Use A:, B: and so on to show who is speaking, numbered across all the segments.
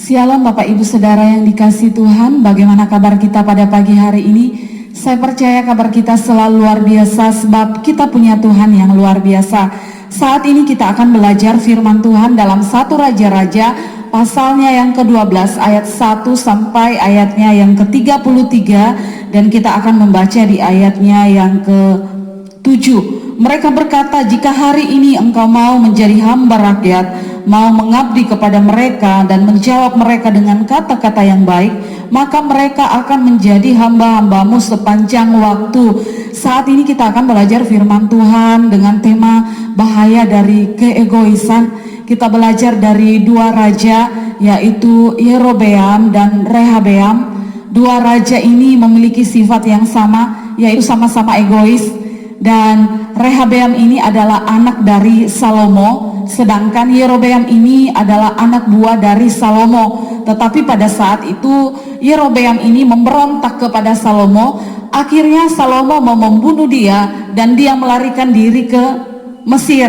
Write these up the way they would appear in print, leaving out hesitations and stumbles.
A: Shalom Bapak Ibu Saudara yang dikasihi Tuhan, bagaimana kabar kita pada pagi hari ini? Saya percaya kabar kita selalu luar biasa sebab kita punya Tuhan yang luar biasa. Saat ini kita akan belajar firman Tuhan dalam 1 Raja-Raja pasalnya yang ke-12 ayat 1 sampai ayatnya yang ke-33 dan kita akan membaca di ayatnya yang ke-7. Mereka berkata, jika hari ini engkau mau menjadi hamba rakyat, mau mengabdi kepada mereka dan menjawab mereka dengan kata-kata yang baik, maka mereka akan menjadi hamba-hambamu sepanjang waktu. Saat ini kita akan belajar firman Tuhan dengan tema bahaya dari keegoisan. Kita belajar dari dua raja, yaitu Yerobeam dan Rehabeam. Dua raja ini memiliki sifat yang sama, yaitu sama-sama egois. Dan Rehabeam ini adalah anak dari Salomo, sedangkan Yerobeam ini adalah anak buah dari Salomo. Tetapi pada saat itu Yerobeam ini memberontak kepada Salomo. Akhirnya Salomo mau membunuh dia dan dia melarikan diri ke Mesir.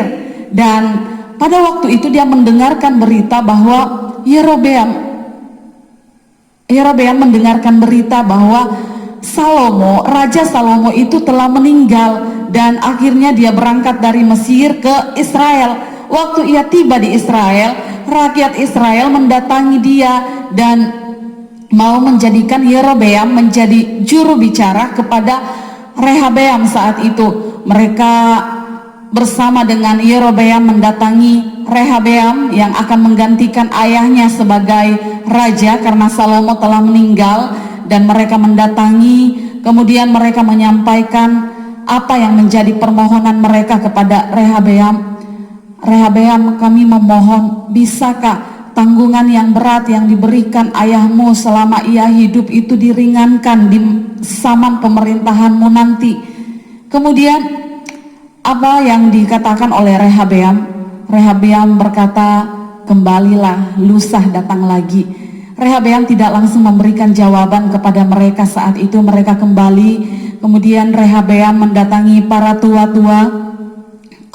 A: Dan pada waktu itu dia mendengarkan berita bahwa Yerobeam mendengarkan berita bahwa Raja Salomo itu telah meninggal, dan akhirnya dia berangkat dari Mesir ke Israel. Waktu ia tiba di Israel, rakyat Israel mendatangi dia dan mau menjadikan Yerobeam menjadi juru bicara kepada Rehabeam saat itu. Mereka bersama dengan Yerobeam mendatangi Rehabeam yang akan menggantikan ayahnya sebagai raja karena Salomo telah meninggal, dan mereka mendatangi, kemudian mereka menyampaikan apa yang menjadi permohonan mereka kepada Rehabeam. Rehabeam, kami memohon, bisakah tanggungan yang berat yang diberikan ayahmu selama ia hidup itu diringankan di zaman pemerintahanmu nanti? Kemudian apa yang dikatakan oleh Rehabeam? Rehabeam berkata, kembalilah, lusa datang lagi. Rehabeam tidak langsung memberikan jawaban kepada mereka saat itu. Mereka kembali, kemudian Rehabeam mendatangi para tua-tua,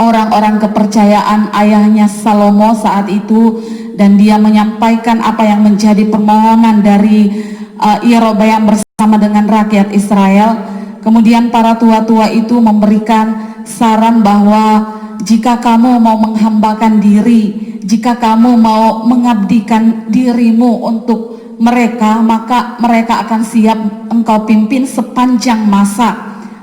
A: orang-orang kepercayaan ayahnya Salomo saat itu, dan dia menyampaikan apa yang menjadi permohonan dari Yerobeam bersama dengan rakyat Israel. Kemudian para tua-tua itu memberikan saran bahwa jika kamu mau menghambakan diri, jika kamu mau mengabdikan dirimu untuk mereka, maka mereka akan siap engkau pimpin sepanjang masa.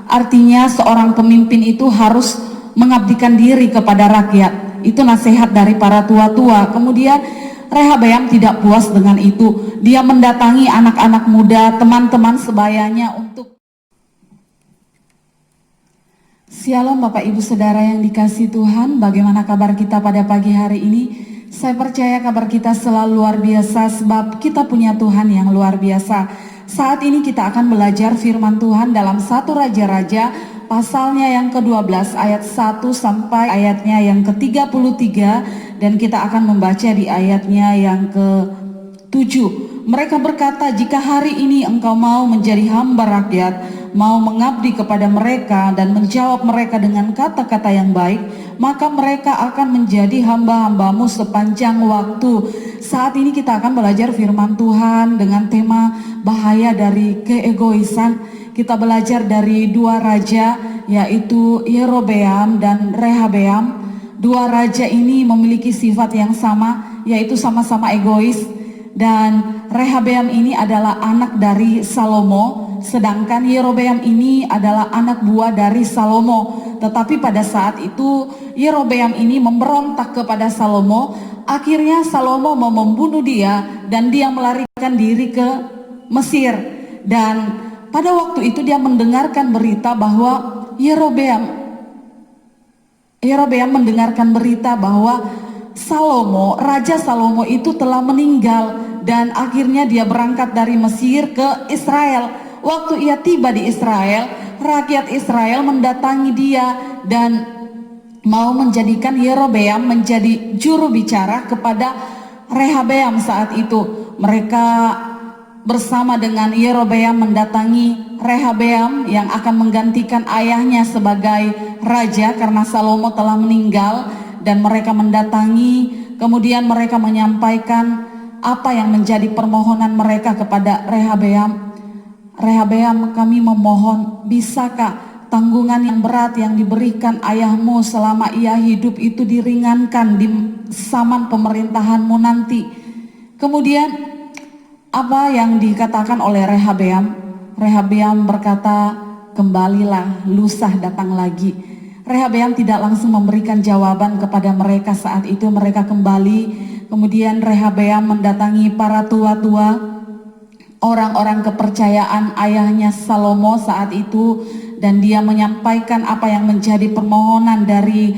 A: Artinya seorang pemimpin itu harus mengabdikan diri kepada rakyat. Itu nasihat dari para tua-tua. Kemudian Rehabeam tidak puas dengan itu. Dia mendatangi anak-anak muda, teman-teman sebayanya untuk Shalom Bapak Ibu Saudara yang dikasihi Tuhan, bagaimana kabar kita pada pagi hari ini? Saya percaya kabar kita selalu luar biasa sebab kita punya Tuhan yang luar biasa. Saat ini kita akan belajar firman Tuhan dalam 1 Raja-Raja pasalnya yang ke-12 ayat 1 sampai ayatnya yang ke-33 dan kita akan membaca di ayatnya yang ke-7. Mereka berkata, jika hari ini engkau mau menjadi hamba rakyat, mau mengabdi kepada mereka dan menjawab mereka dengan kata-kata yang baik, maka mereka akan menjadi hamba-hambamu sepanjang waktu. Saat ini kita akan belajar firman Tuhan dengan tema bahaya dari keegoisan. Kita belajar dari dua raja, yaitu Yerobeam dan Rehabeam. Dua raja ini memiliki sifat yang sama, yaitu sama-sama egois. Dan Rehabeam ini adalah anak dari Salomo, sedangkan Yerobeam ini adalah anak buah dari Salomo. Tetapi pada saat itu Yerobeam ini memberontak kepada Salomo. Akhirnya Salomo mau membunuh dia dan dia melarikan diri ke Mesir. Dan pada waktu itu dia mendengarkan berita bahwa Yerobeam mendengarkan berita bahwa Raja Salomo itu telah meninggal, dan akhirnya dia berangkat dari Mesir ke Israel. Waktu ia tiba di Israel, rakyat Israel mendatangi dia dan mau menjadikan Yerobeam menjadi juru bicara kepada Rehabeam saat itu. Mereka bersama dengan Yerobeam mendatangi Rehabeam yang akan menggantikan ayahnya sebagai raja karena Salomo telah meninggal, dan mereka mendatangi, kemudian mereka menyampaikan apa yang menjadi permohonan mereka kepada Rehabeam. Rehabeam, kami memohon, bisakah tanggungan yang berat yang diberikan ayahmu selama ia hidup itu diringankan di zaman pemerintahanmu nanti. Kemudian apa yang dikatakan oleh Rehabeam? Rehabeam berkata, kembalilah, lusa datang lagi. Rehabeam tidak langsung memberikan jawaban kepada mereka saat itu. Mereka kembali, kemudian Rehabeam mendatangi para tua-tua, orang-orang kepercayaan ayahnya Salomo saat itu, dan dia menyampaikan apa yang menjadi permohonan dari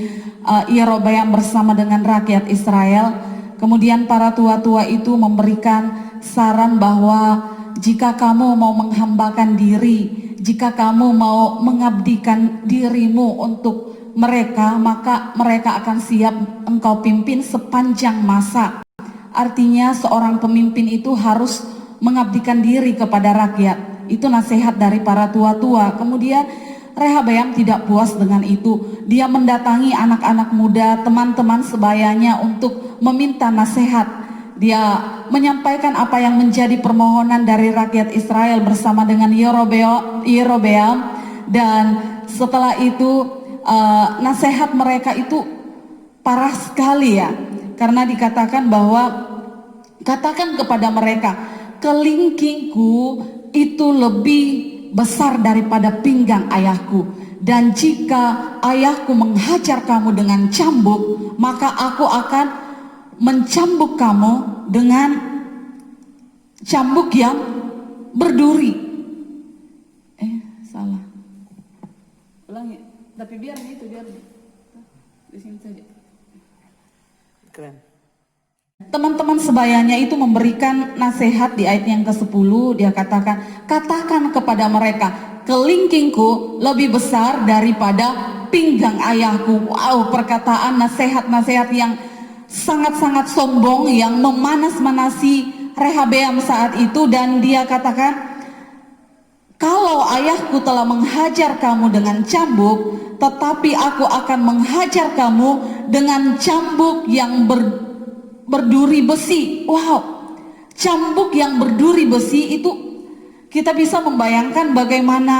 A: Yerobeam bersama dengan rakyat Israel. Kemudian para tua-tua itu memberikan saran bahwa jika kamu mau menghambakan diri, jika kamu mau mengabdikan dirimu untuk mereka, maka mereka akan siap engkau pimpin sepanjang masa. Artinya seorang pemimpin itu harus mengabdikan diri kepada rakyat. Itu nasihat dari para tua-tua. Kemudian Rehabeam tidak puas dengan itu. Dia mendatangi anak-anak muda, teman-teman sebayanya untuk meminta nasihat. Dia menyampaikan apa yang menjadi permohonan dari rakyat Israel bersama dengan Yerobeam, dan setelah itu nasihat mereka itu parah sekali ya, karena dikatakan bahwa katakan kepada mereka, kelingkingku itu lebih besar daripada pinggang ayahku, dan jika ayahku menghajar kamu dengan cambuk, maka aku akan mencambuk kamu dengan cambuk yang berduri. Salah. Ulangi. Tapi biar itu, biar di sini saja.
B: Keren.
A: Teman-teman sebayanya itu memberikan nasihat di ayat yang ke-10. Dia katakan, katakan kepada mereka, kelingkingku lebih besar daripada pinggang ayahku. Wow, perkataan nasihat-nasihat yang sangat-sangat sombong, yang memanas-manasi Rehabeam saat itu. Dan dia katakan, kalau ayahku telah menghajar kamu dengan cambuk, tetapi aku akan menghajar kamu dengan cambuk yang berduri besi. Wow, cambuk yang berduri besi itu kita bisa membayangkan bagaimana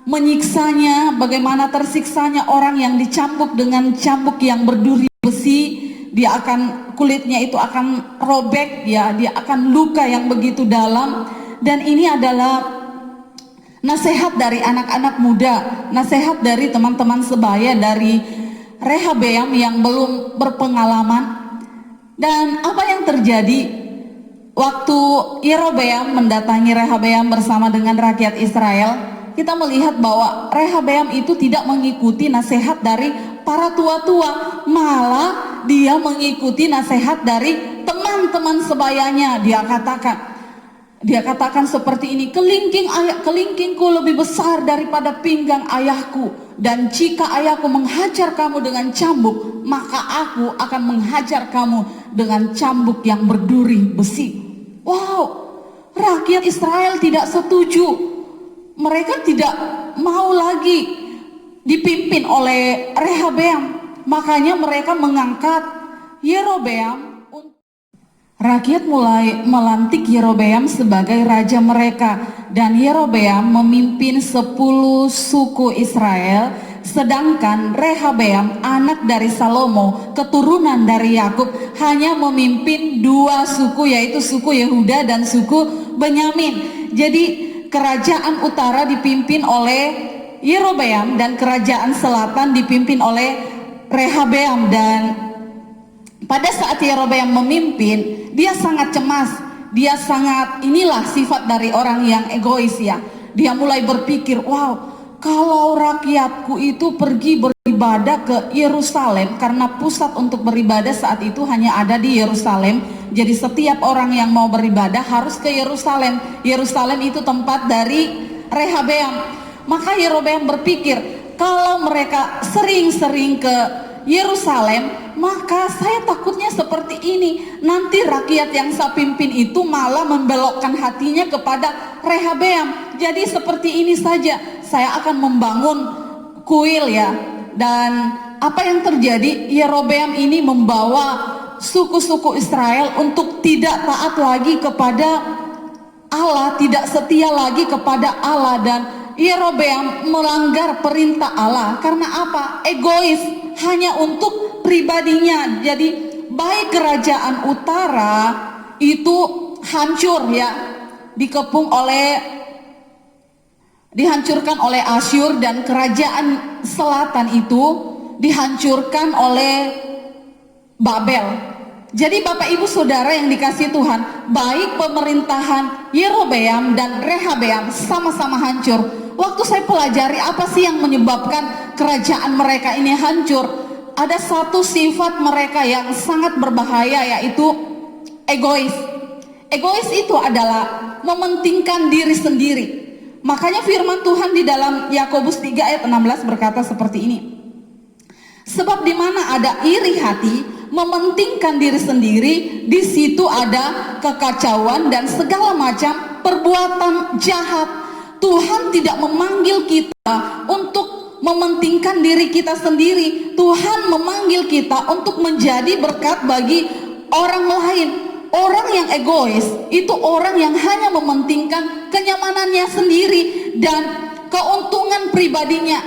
A: menyiksanya, bagaimana tersiksanya orang yang dicambuk dengan cambuk yang berduri besi. Dia akan, kulitnya itu akan robek ya, dia akan luka yang begitu dalam. Dan ini adalah nasihat dari anak-anak muda, nasihat dari teman-teman sebaya dari Rehabeam yang belum berpengalaman. Dan apa yang terjadi waktu Yerobeam mendatangi Rehabeam bersama dengan rakyat Israel? Kita melihat bahwa Rehabeam itu tidak mengikuti nasihat dari para tua-tua, malah dia mengikuti nasihat dari teman-teman sebayanya. Dia katakan seperti ini, kelingkingku lebih besar daripada pinggang ayahku, dan jika ayahku menghajar kamu dengan cambuk, maka aku akan menghajar kamu dengan cambuk yang berduri besi. Wow, rakyat Israel tidak setuju. Mereka tidak mau lagi dipimpin oleh Rehabeam. Makanya mereka mengangkat Yerobeam. Rakyat mulai melantik Yerobeam sebagai raja mereka, dan Yerobeam memimpin 10 suku Israel, sedangkan Rehabeam anak dari Salomo, keturunan dari Yakub, hanya memimpin 2 suku, yaitu suku Yehuda dan suku Benyamin. Jadi kerajaan utara dipimpin oleh Yerobeam dan kerajaan selatan dipimpin oleh Rehabeam. Dan pada saat Yerobeam memimpin, dia sangat cemas. Dia sangat, inilah sifat dari orang yang egois ya. Dia mulai berpikir, wow, kalau rakyatku itu pergi beribadah ke Yerusalem, karena pusat untuk beribadah saat itu hanya ada di Yerusalem. Jadi setiap orang yang mau beribadah harus ke Yerusalem. Yerusalem itu tempat dari Rehabeam. Maka Yerobeam berpikir, kalau mereka sering-sering ke Yerusalem, maka saya takutnya seperti ini. Nanti rakyat yang saya pimpin itu malah membelokkan hatinya kepada Rehabeam. Jadi seperti ini saja, saya akan membangun kuil ya. Dan apa yang terjadi, Yerobeam ini membawa suku-suku Israel untuk tidak taat lagi kepada Allah, tidak setia lagi kepada Allah, dan Yerobeam melanggar perintah Allah. Karena apa? Egois, hanya untuk pribadinya. Jadi baik kerajaan utara itu hancur ya, dihancurkan oleh Asyur, dan kerajaan selatan itu dihancurkan oleh Babel. Jadi Bapak Ibu Saudara yang dikasihi Tuhan, baik pemerintahan Yerobeam dan Rehabeam sama-sama hancur. Waktu saya pelajari apa sih yang menyebabkan kerajaan mereka ini hancur, ada satu sifat mereka yang sangat berbahaya, yaitu egois. Egois itu adalah mementingkan diri sendiri. Makanya firman Tuhan di dalam Yakobus 3 ayat 16 berkata seperti ini. Sebab di mana ada iri hati, mementingkan diri sendiri, di situ ada kekacauan dan segala macam perbuatan jahat. Tuhan tidak memanggil kita untuk mementingkan diri kita sendiri. Tuhan memanggil kita untuk menjadi berkat bagi orang lain. Orang yang egois itu orang yang hanya mementingkan kenyamanannya sendiri dan keuntungan pribadinya.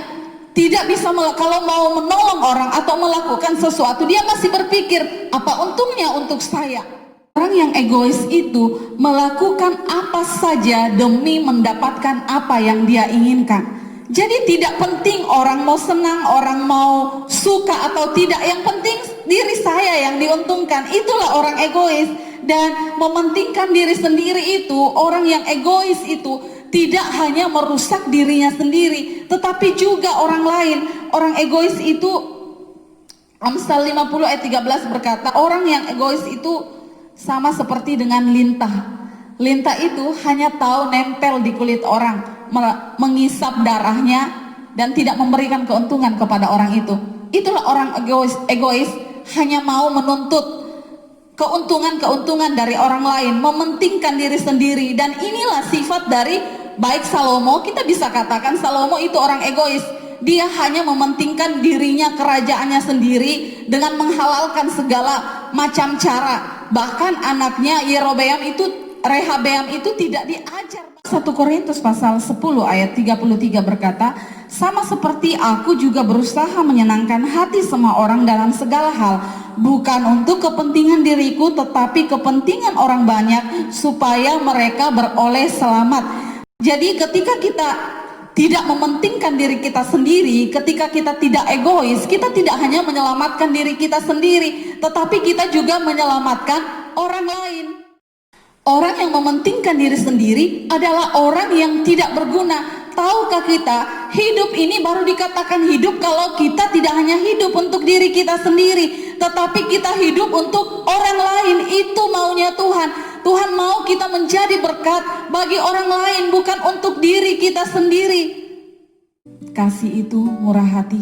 A: Tidak bisa, kalau mau menolong orang atau melakukan sesuatu, dia masih berpikir apa untungnya untuk saya. Orang yang egois itu melakukan apa saja demi mendapatkan apa yang dia inginkan. Jadi tidak penting orang mau senang, orang mau suka atau tidak, yang penting diri saya yang diuntungkan. Itulah orang egois. Dan mementingkan diri sendiri itu, orang yang egois itu tidak hanya merusak dirinya sendiri, tetapi juga orang lain. Orang egois itu, Amsal 50 ayat 13 berkata, orang yang egois itu sama seperti dengan lintah. Lintah itu hanya tahu nempel di kulit orang, mengisap darahnya, dan tidak memberikan keuntungan kepada orang itu. Itulah orang egois hanya mau menuntut keuntungan dari orang lain, mementingkan diri sendiri. Dan inilah sifat dari baik Salomo. Kita bisa katakan Salomo itu orang egois. Dia hanya mementingkan dirinya, kerajaannya sendiri, dengan menghalalkan segala macam cara. Bahkan anaknya Rehabeam itu tidak diajar. 1 Korintus pasal 10 ayat 33 berkata, sama seperti aku juga berusaha menyenangkan hati semua orang dalam segala hal, bukan untuk kepentingan diriku tetapi kepentingan orang banyak, supaya mereka beroleh selamat. Jadi ketika kita tidak mementingkan diri kita sendiri, ketika kita tidak egois, kita tidak hanya menyelamatkan diri kita sendiri, tetapi kita juga menyelamatkan orang lain. Orang yang mementingkan diri sendiri adalah orang yang tidak berguna. Tahukah kita, hidup ini baru dikatakan hidup kalau kita tidak hanya hidup untuk diri kita sendiri, tetapi kita hidup untuk orang lain. Itu maunya Tuhan. Tuhan mau kita menjadi berkat bagi orang lain, bukan untuk diri kita sendiri. Kasih itu murah hati.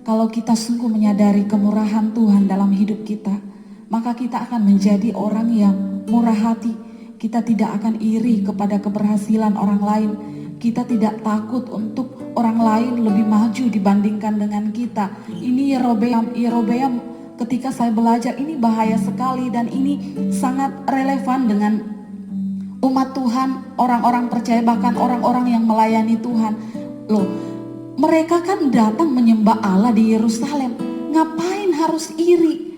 A: Kalau kita sungguh menyadari kemurahan Tuhan dalam hidup kita, maka kita akan menjadi orang yang murah hati. Kita tidak akan iri kepada keberhasilan orang lain. Kita tidak takut untuk orang lain lebih maju dibandingkan dengan kita. Ini Yerobeam ketika saya belajar, ini bahaya sekali, dan ini sangat relevan dengan umat Tuhan, orang-orang percaya, bahkan orang-orang yang melayani Tuhan. Loh, mereka kan datang menyembah Allah di Yerusalem. Ngapain harus iri?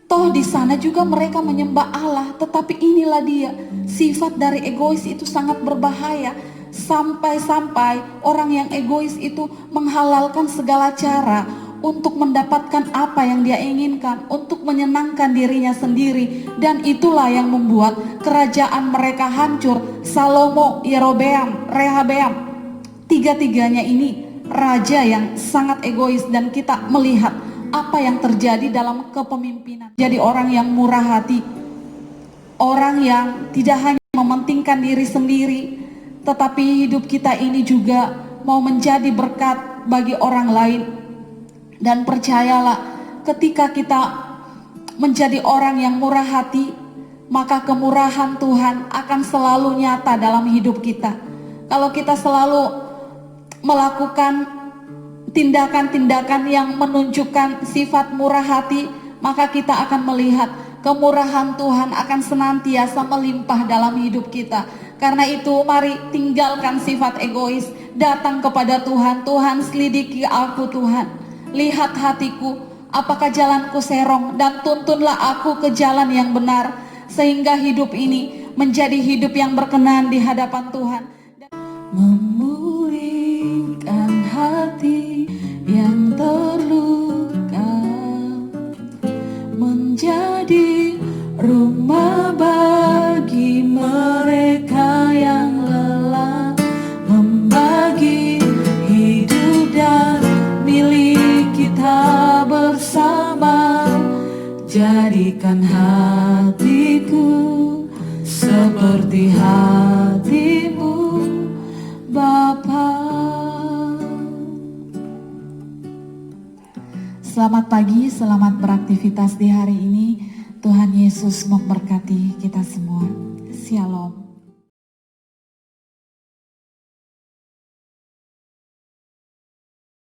A: Toh di sana juga mereka menyembah Allah. Tetapi inilah dia, sifat dari egois itu sangat berbahaya. Sampai-sampai orang yang egois itu menghalalkan segala cara untuk mendapatkan apa yang dia inginkan, untuk menyenangkan dirinya sendiri. Dan itulah yang membuat kerajaan mereka hancur. Salomo, Yerobeam, Rehabeam, tiga-tiganya ini raja yang sangat egois. Dan kita melihat apa yang terjadi dalam kepemimpinan. Jadi orang yang murah hati, orang yang tidak hanya mementingkan diri sendiri, tetapi hidup kita ini juga mau menjadi berkat bagi orang lain. Dan percayalah, ketika kita menjadi orang yang murah hati, maka kemurahan Tuhan akan selalu nyata dalam hidup kita. Kalau kita selalu melakukan tindakan-tindakan yang menunjukkan sifat murah hati, maka kita akan melihat kemurahan Tuhan akan senantiasa melimpah dalam hidup kita. Karena itu mari tinggalkan sifat egois, datang kepada Tuhan. Tuhan, selidiki aku Tuhan, lihat hatiku, apakah jalanku serong, dan tuntunlah aku ke jalan yang benar, sehingga hidup ini menjadi hidup yang berkenan di hadapan Tuhan. Memulihkan hati yang terluka, menjadi rumah bagi mereka yang lelah, membagi hidup dan milik kita bersama. Jadikan hatiku seperti hatimu, Bapa. Selamat pagi, selamat beraktivitas di hari ini. Tuhan Yesus memberkati kita semua. Shalom.